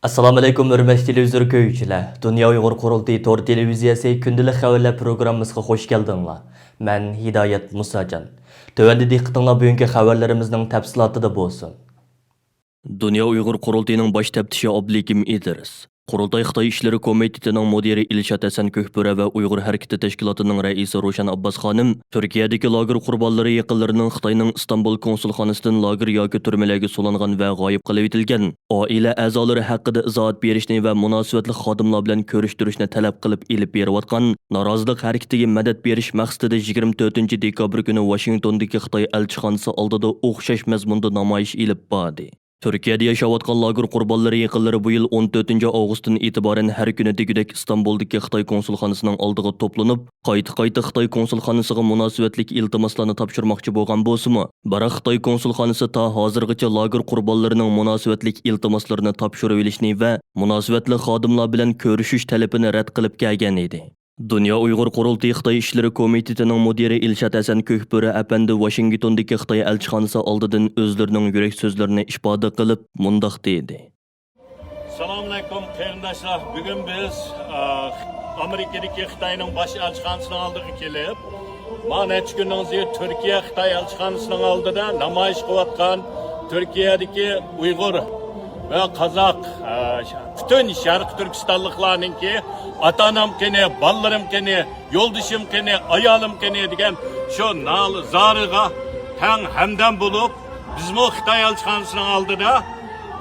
Assalomu alaykum hurmatli televizor ko'ruvchilar. Dunyo Uyg'ur qurultiyi tor televiziyasi kundalik xabarlar programmasiga xush keldinglar. Men Hidoyat Musajon. Tövəndə diqqətinizlər bugünkü xəbərlərimizin təfsilatında bolsun. Dunyo Uyg'ur qurultiyining bosh taftişi Abdulhakim Idris, Qurultay Xitoy ishlari komitetining mudiri Ilshat Hasan Ko'kbura va Uyg'ur harakati tashkilotining raisi Roshan Abbas xonim Turkiyadagi lager qurbonlari yaqinlarining Xitoyning Istanbul konsulxonasidan lager yoki turmalarga so'langan va g'oyib qilib etilgan oila a'zolari haqida izohat berishni va munosabatli xodimlar bilan ko'rishtirishni talab qilib elib berayotgan norozilik harakatiga madad berish maqsadida 24 dekabr kuni Washingtondagi Xitoy elchixonasi oldida o'xshash mazmunda namoyish elib bordi. Turkiyada yashayotgan lager qurbonlari yaqinlari bu yil 14 avgustdan e'tiboran har kuni degudek Istanbuldagi Xitoy konsulxonasining oldiga to'planib, qayta Xitoy konsulxonasiga munosabatlik iltimoslarni topshirmoqchi bo'lgan bo'lsa-mu, biroq Xitoy konsulxonasi ta hozirgacha lager qurbonlarining munosabatlik iltimoslarini topshirib olishni va munosabatli xodimlar bilan ko'rishish talabini rad qilib kelgan edi. Dunyo Uyg'ur qurultiyi Xitoy ishlari komitetining mudiri Ilshat Hasan Ko'kbura apandi Washingtondagi Xitoy elchixonasi oldidan o'zlarining yurak so'zlarini ifoda qilib, mundoq dedi. Assalomu alaykum qarindoshlar. Bugun biz Amerikadagi Xitoyning bosh elchixonasining oldiga kelib, mana necha kundan beri Turkiya Xitoy elchixonasining oldida namoyish qilayotgan Turkiyadagi Uyg'ur ve Kazak, bütün Şarkı Türkistanlıklarının ki atanam kene, ballarım kene, yolduşum kene, ayalım kene diyen şu nal zarıga ten hemden bulup bizim o Xitay elçixanasının aldığında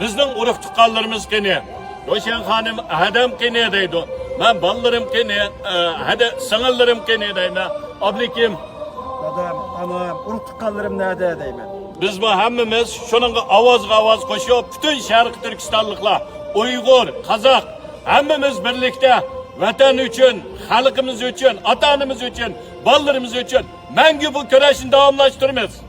bizden uruk tukallarımız kene. Roşen hanım hedem kene deydi. Ben ballarım kene, sınırlarım kene deydi. Ablikim. Adam, anam, uruk tukallarım nerede deydi. Biz bu hemmimiz şununla avaz koşuyor. Bütün Şarkı Türkistanlıklar, Uygur, Kazak hemmimiz birlikte vatan için, halkımız için, atanımız için, ballarımız için mengü bu köreşini devamlaştırırız.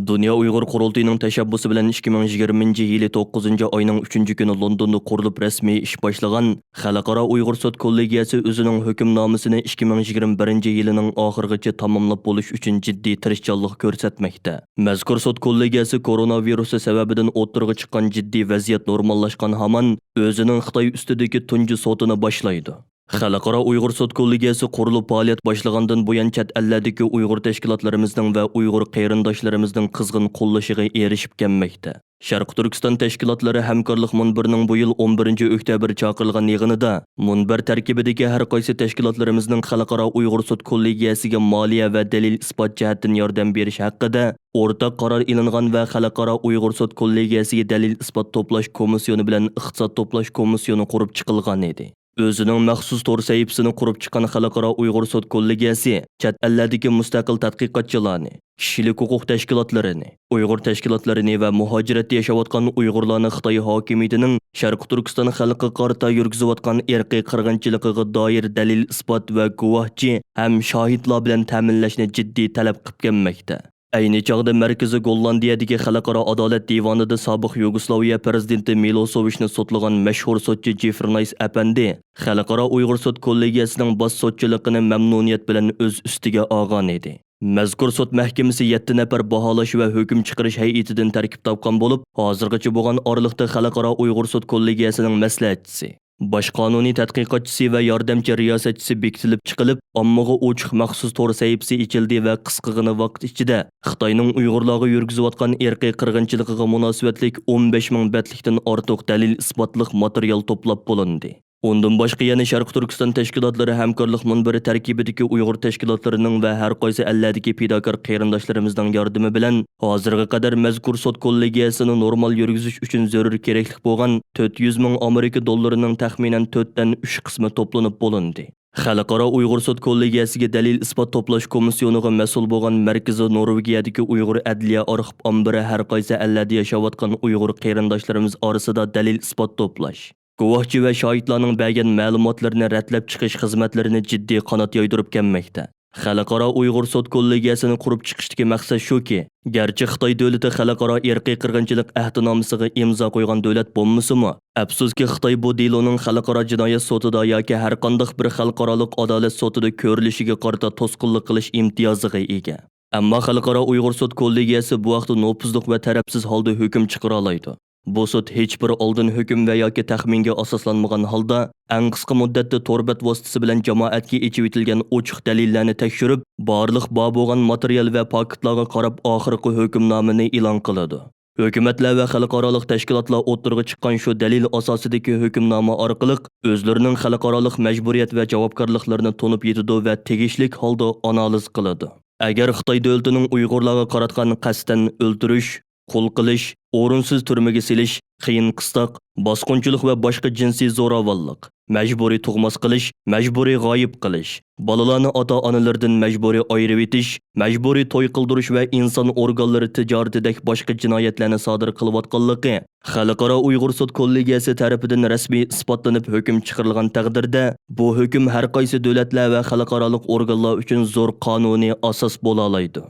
Dunyo Uyg'ur qurultiyining tashabbusi bilan 2020-yili 9-oyning 3-kuni Londonda qurilib rasmiy ish boshlagan Xalqaro Uyg'ur sud kollegiyasi o'zining hukmnomasini 2021-yilining oxirigacha tamomlab bo'lish uchun jiddiy tirishchanlik ko'rsatmoqda. Mazkur sud kollegiyasi koronavirusi sababidan o'tirg'i chiqqan jiddiy vaziyat normallashgan hamon o'zining Xitoy ustidagi tunji sudini boshlaydi. Xalqaro Uyg'ur sud kollegiyasi qurilib faoliyat boshlagandan buyon chet ellardagi Uyg'ur tashkilotlarimizning va Uyg'ur qarindoshlarimizning qizg'in qo'llashiga erishib kelmoqda. Sharq Turkiston tashkilotlari hamkorlik munbirining bu yil 11-oktyabr chaqirilgan yig'inida munbir tarkibidagi har qaysi tashkilotlarimizning Xalqaro Uyg'ur sud kollegiyasiga moliya va dalil isbot jihatdan yordam berish haqida o'rtaq qaror ilingan va Xalqaro Uyg'ur sud kollegiyasiga dalil isbot to'plash komissiyoni bilan iqtisod to'plash komissiyoni qurib chiqilgan edi. O'zining maxsus to'r sahifasini qurib chiqqan Xalqaro Uyg'ur sud kollegiyasi chet ellardagi mustaqil tadqiqotchilarni, kishilik huquq tashkilotlarini, Uyg'ur tashkilotlarini va muhojiratda yashayotgan Uyg'urlarni Xitoy hokimiyatining Sharq Turkiston xalqiga qarata yurgizayotgan irqiy qirg'inchiligiga doir dalil isbot va guvohchi ham shohidlar bilan ta'minlashni jiddiy talab qilib kelmoqda. Ayni chog'da Markaziy Gollandiyadagi Xalqaro adolat divonida sobiq Yugoslaviya prezidenti Milosevichni sudlagan mashhur sudchi Jeffrey Nice apandi Xalqaro Uyg'ur sud kollegiyasining bosh sudchiligini mamnuniyat bilan o'z ustiga olgan edi. Mazkur sud mahkamasi 7 nafar baholash va hukm chiqarish hay'atidan tarkib topgan bo'lib, hozirgacha bo'lgan oraliqda Xalqaro Uyg'ur sud kollegiyasining maslahatchisi, bosh qonuniy tadqiqotchisi va yordamchi riyosatchisi bekitilib chiqilib, ommaga ochiq maxsus to'r sahifasi ichildi va qisqagina vaqt ichida Xitoyning Uyg'urlarga yurgizayotgan irqiy qirg'inchiligiga munosabatlik 15 ming betlikdan ortiq dalil isbotliq material to'plab bo'lindi. Undan boshqa yana Sharq Turkiston tashkilotlari hamkorlik munbiri tarkibidagi Uyg'ur tashkilotlarining va har qaysi ellardagi fidokor qarindoshlarimizning yordami bilan hozirga qadar mazkur sud kollegiyasini normal yurgizish uchun zarur kerakli bo'lgan 400 ming Amerika dollarining taxminan 4 dan 3 qismi to'planib bo'lindi. Xalqaro Uyg'ur sud kollegiyasiga dalil isbot to'plash komissiyoniga mas'ul bo'lgan Markaziy Norvegiyadagi Uyg'ur adliya arxiv ombiri har qaysi ellarda yashayotgan Uyg'ur qarindoshlarimiz orasida dalil isbot to'plash, guvohchi va shohidlarning bergan ma'lumotlarini ratlab chiqish xizmatlarini jiddiy qanot yoydirib kelmoqda. Xalqaro Uyg'ur sud kollegiyasini qurib chiqishdagi maqsad shuki, garchi Xitoy davlati xalqaro irqiy qirg'inchilik ahdnomasiga imzo qo'ygan davlat bo'lmasa-mu, afsuski Xitoy bu deloning xalqaro jinoyat sudida yoki har qanday bir xalqaro adolat sudida ko'rilishiga qarata to'sqinlik qilish imtiyoziga ega. Ammo Xalqaro Uyg'ur sud kollegiyasi bu vaqtda nopuzliq va tarafsiz holda hukm chiqara oladi. Bu sud hech bir oldin hukm va yoki taxminga asoslanmagan holda eng qisqa muddatda torbat vositasi bilan jamoatga echib etilgan ochiq dalillarni tekshirib, barliq bor bo'lgan material va faktlarga qarab oxirgi hukmnomani e'lon qiladi. Hökumətlər və xalqaralıq təşkilatlar o'ttirg'i chiqqan shu dalil asosidagi hukmnoma orqali o'zlarining xalqaralıq məcburiyyət və javobgarlıqlarını tonib yetidi və tegishlik holda analiz qiladi. Agar Xitoy davlatining Uyg'urlarga qaratgan qasddan o'ldirish, qo'l qilish, o'rinsiz turmaga silish, qiyin qistoq, bosqinchilik va boshqa jinsiy zo'ravonlik, majburiy tug'mas qilish, majburiy g'oyib qilish, bolalarni ota-onalaridan majburiy ayirib etish, majburiy to'y qildirish va inson organlari tijoratidagi boshqa jinoyatlarni sodir qilayotganligi Xalqaro Uyg'ur sud kollegiyasi tarafidan rasmiy isbotlanib hukm chiqarilgan taqdirda bu hukm har qaysi davlatlar va xalqaro organlar uchun zo'r qonuniy asos bo'la oladi.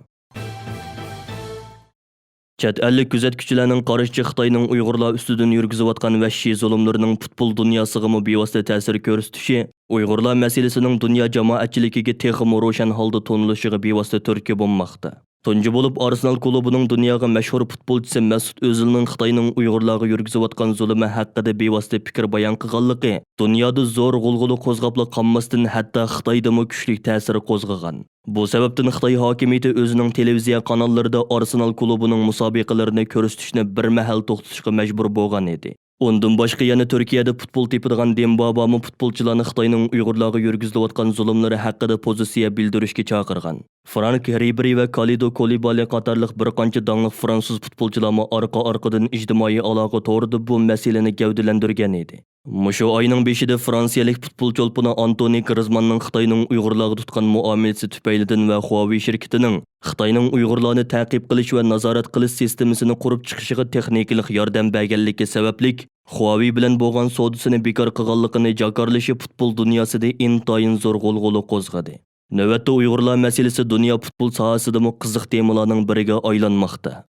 Chet ellik kuzatuvchilarning qarashicha Xitoyning Uyg'urlar ustidan yurgizayotgan vahshiy zulmlarining futbol dunyosiga bevosita ta'sir ko'rsatishi Uyg'urlar masalasining dunyo jamoatchiligiga texmo ro'shan holda to'nilishiga bevosita turtki bo'lmoqda. Tunji bo'lib Arsenal klubining dunyoga mashhur futbolchisi Mesut Özilning Xitoyning Uyg'urlarga yurgizayotgan zulmi haqida bevosita fikr bayon qilganligi dunyoda zo'r g'ulg'ula qo'zg'ab qolmasdan hatto Xitoydami kuchli ta'sir qo'zg'agan. Bu sababdan Xitoy hokimiyati o'zining televiziya kanallarida Arsenal klubining musobaqalarini ko'rsatishni bir mahal to'xtatishga majbur bo'lgan edi. Ondan boshqa yana Turkiyada futbol tepadigan Dembabami futbolchilarni Xitoyning Uyg'urlarga yurgizilayotgan zulmlari haqida pozitsiya bildirishga chaqirgan. Frank Ribery va Kalido Koulibaly qatorliq bir qancha dongli fransuz futbolchilarni orqa-orqadan ijtimoiy aloqa to'g'rida bu masalani gavdalantirgan edi. Mushu oyning 5-ida Fransiyalik futbol cho'lponi Antoni Griezmannning Xitoyning Uyg'urlarga tutgan muomalasi tufaylidan va Huawei shirkatining Xitoyning Uyg'urlarni ta'qib qilish va nazorat qilish sistemasini qurib chiqishiga texnik yordam berganligi sababli Huawei bilan bo'lgan savdosini bekor qilganligini jakarlashi futbol dunyosida intayin zo'r g'ulg'ula qo'zg'adi. Navbatda Uyg'urlar masalasi dunyo futbol sohasidagi qiziq temalarning biriga aylanmoqda.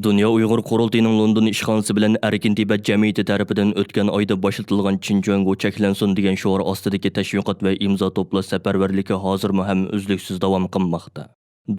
Dünya Uyghur Qurultayının London ishxonasi bilan Erkin Tibet jamiyati tarafidan o'tgan oyda boshlatilgan Xinjiangga cheklansin degan shior ostidagi tashviqot va imzo to'plash safarbarligi hozirmi ham uzluksiz davom qilmoqda.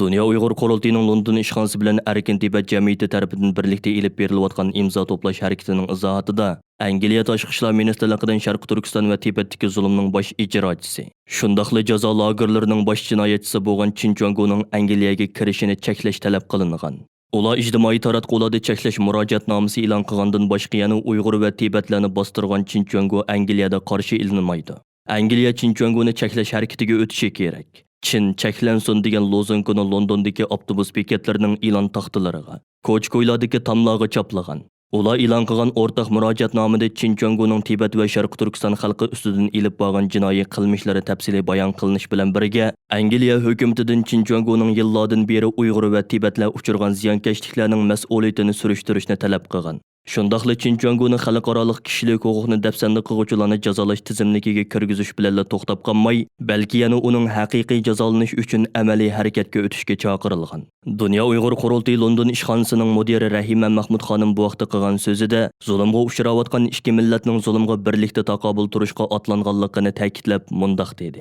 Dünya Uyghur Qurultayının London ishxonasi bilan Erkin Tibet jamiyati tarafidan birlikda elib berilayotgan imzo to'plash harakatining izohatida Angliya tashqi ishlar ministrligidan Sharq Turkiston va Tibetdagi zulmning bosh ijrochisi, shundaqli jazo lagerlarining bosh jinoyatchisi bo'lgan Xinjiangning Angliyaga kirishini cheklash talab qilingan. Ular ijtimoiy taratqularda cheklash murojaatnomasi e'lon qilgandan boshqa yana Uyg'ur va Tibetlarni bostirgan Xinjiang Angliyada qarshi ilinmaydi. Angliya Xinjiangni cheklash harakatiga o'tishi kerak. Chin cheklansin degan lozungini Londondagi avtobus bekatlarining e'lon taxtalariga, ko'ch-ko'ylardagi tamlarga choplagan. Ular e'lon qilgan o'rtaq murojaatnomada Xinjiangning Tibet va Sharq Turkiston xalqi ustidan ilib borgan jinoiy qilmishlari tafsili bayon qilinish bilan birga Angliya hukumatidan Xinjiangning yillardan beri Uyg'ur va Tibetlar uchirgan ziyonkashliklarning mas'uliyatini surishtirishni talab qilgan. Shundaqli Xinjiangni xalqaro kishilik huquqni dafsanda qiluvchilarni jazolash tizimligiga kirgizish bilan to'xtab qolmay, balki yana uning haqiqiy jazolanish uchun amaliy harakatga o'tishga chaqirilgan. Dünya Uyg'ur Qurultayi London ishxonasining mudiri Rahima Mahmud xonim bu vaqtda qilgan so'zida zulmga uchrayotgan ikki millatning zulmga birlikda taqobil turishga otlanganligini ta'kidlab mundaq dedi.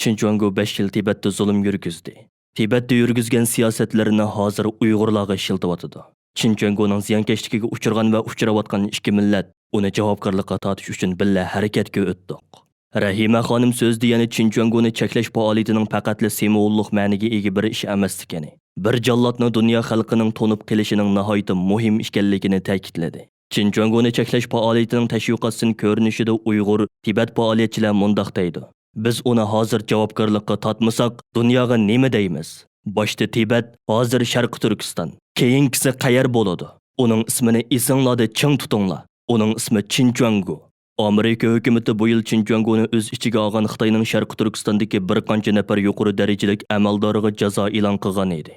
Xinjiang 5 yil Tibetda zulm yurgizdi. Tibetda yurgizgan siyosatlarini hozir Uyg'urlarga shiltiyotdi. Xinjiangning ziyonkashligiga uchirgan va uchrayotgan ikki millat uni javobgarlikka tortish uchun billa harakatga o'tdik. Rahima xonim so'zda yana Xinjiangni cheklash faoliyatining faqat simvollik ma'niga ega bir ish emas ekani, bir jallodni dunyo xalqining to'nib qilishining nihoyat muhim ekanligini ta'kidladi. Xinjiangni cheklash faoliyatining tashviqotsin ko'rinishida Uyg'ur, Tibet faoliyatchilar mundaq deydi. Biz uni hozir javobgarlikka tortmasak, dunyoga nima deymiz? Boshda Tibet, hozir Sharq Turkiston. Keyingisi qayer bo'ladi? Uning ismini esinglarda ching tutinglar. Uning ismi Xinjiang. Amerika hukumati bu yil Xinjiangni o'z ichiga olgan Xitoyning Sharq Turkistondagi bir qancha nafar yuqori darajalik amaldoriga jazo e'lon qilgan edi.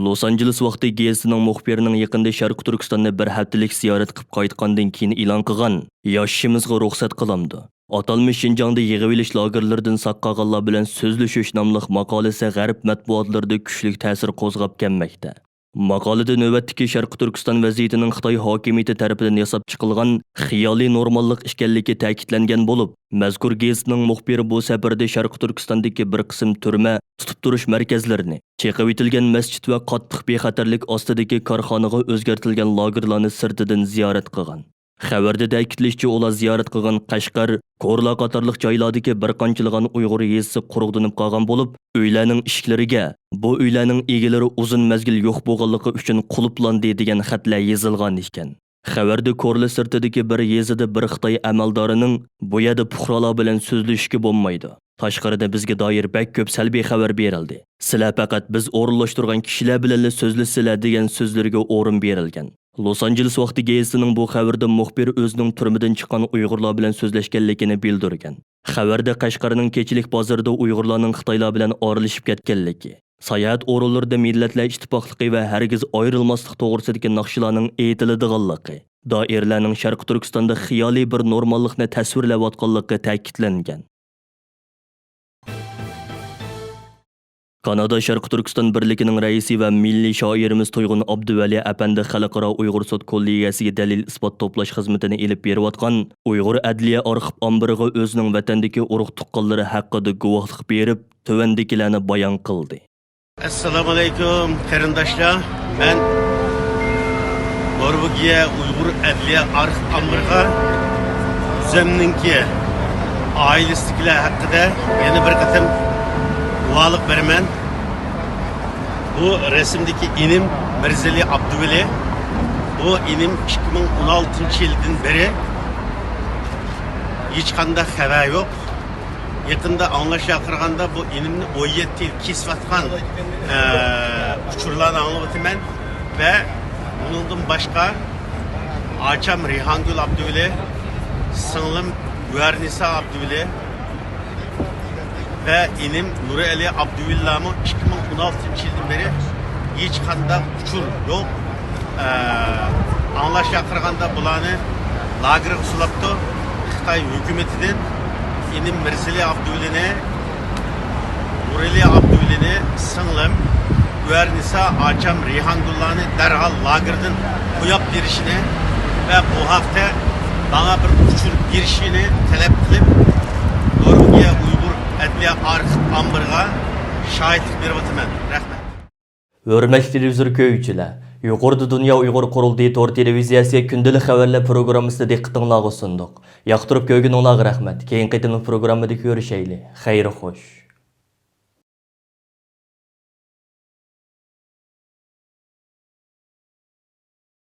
Los Angeles vaqti gezitining muxbirining yaqinda Sharq Turkistonni bir haftalik ziyorat qilib qaytgandan keyin e'lon qilgan, yoshimizga ruxsat qilamdi. Atalmış Xinjiangda yig'ilish lagerlaridan saqqaganlar bilan so'zlashish nomli maqolasi g'arb matbuotlarida kuchli ta'sir qo'zg'ab kelmoqda. Maqolada navbatdagi Sharqi Turkiston vaziyatining Xitoy hokimiyati tarafidan yasab chiqilgan xiyoliy normallik ekanligi ta'kidlangan bo'lib, mazkur gazetning muxbiri bu safarda Sharqi Turkistondagi bir qism turma, tutib turish markazlarini, chaqib etilgan masjid va qattiq bexatarlik ostidagi korxonaga o'zgartirilgan lagerlarni sirtidan ziyorat qilgan. Xabarda ta'kidlanishicha, ular ziyorat qilgan Qashqar, Ko'rla qatorliq joylardagi bir qanchilgan Uyg'ur yezisi quruqlanib qolgan bo'lib, uylarning ishiklariga bu uylarning egalari uzun mazgil yo'q bo'lganligi uchun quluplandi degan xatlar yozilgan ekan. Xabarda Ko'rla sirtidagi bir yezida bir Xitoy amaldorining bu yerda puhrolar bilan so'zlashishga bo'lmaydi. Tashqarida bizga doir bak ko'p salbiy xabar berildi. Sizlar faqat biz o'rinlashtirgan kishilar bilan so'zlasizlar degan so'zlarga o'rin berilgan. Los Angeles vaqti gazetining bu xabarda muxbir o'zining turmadan chiqqan Uyg'urlar bilan so'zlashganligini bildirgan. Xabarda Qashqarning kechilik bozorida Uyg'urlarning Xitoylar bilan orilishib ketganligi, sayohat o'rinlarida millatlar ittifoqligi va hargiz ayrilmaslik to'g'risidagi naqshlarning aytiladiganligi, doiralarning Sharqi Turkistonda xiyoliy bir normallikni tasvirlayotganligi ta'kidlangan. Kanada Sharqi Turkiston birligining raisi va milliy shoirimiz To'yg'un Abduvali apandi xalqaro Uyg'ur sud kollegiyasiga dalil isbot to'plash xizmatini elib berayotgan Uyg'ur adliya arxiv ombiriga o'zining vatandagi urug' tuqqanlari haqida guvohlik berib, tuvandikilarni bayon qildi. Assalomu alaykum qarindoshlar. Men Norvegiya Uyg'ur adliya arxiv ombiriga o'zimninki oilasidagilar haqida yana bir qatam guvohlik beraman. Bu resimdeki inim Mirzali Abduvali. Bu inim 2016 yıldan beri hiç qanday xabar yok. Yakında anlaşılganda bu inimni 17 yıl kesvatgan uçurlarını anlatıman ve bundan başka Açam Rihangül Abduvali, singlim Güvernisa Abduvali ve inim Nuri Ali Abduvillah'ımı 2016 yıldan beri hiç qanday uçur yok. Anlaşılganda bulanı lager usulaptı. Xitoy hükümetinden inim Mirzali Abduvali'ni, Nuri Ali Abduvali'ni, singlim Güvernisa Açam Rihangullah'ını derhal lagerden koyup girişini ve bu hafta bana bir uçur girişini talep kılıp Norvegiya Uyg'ur adliya arxiv ombiriga shohidlik beryapman. Rahmat. Hurmatli televizor ko'ruvchilar, yuqorida Dunyo Uyg'ur Qurultiyi to'r televiziyasiga kundalik xabarlar programmasida diqqatingizga sundiq. Yoqtirib ko'rganingizga rahmat. Keyingi programmada ko'rishaylik. Xayr xo'sh.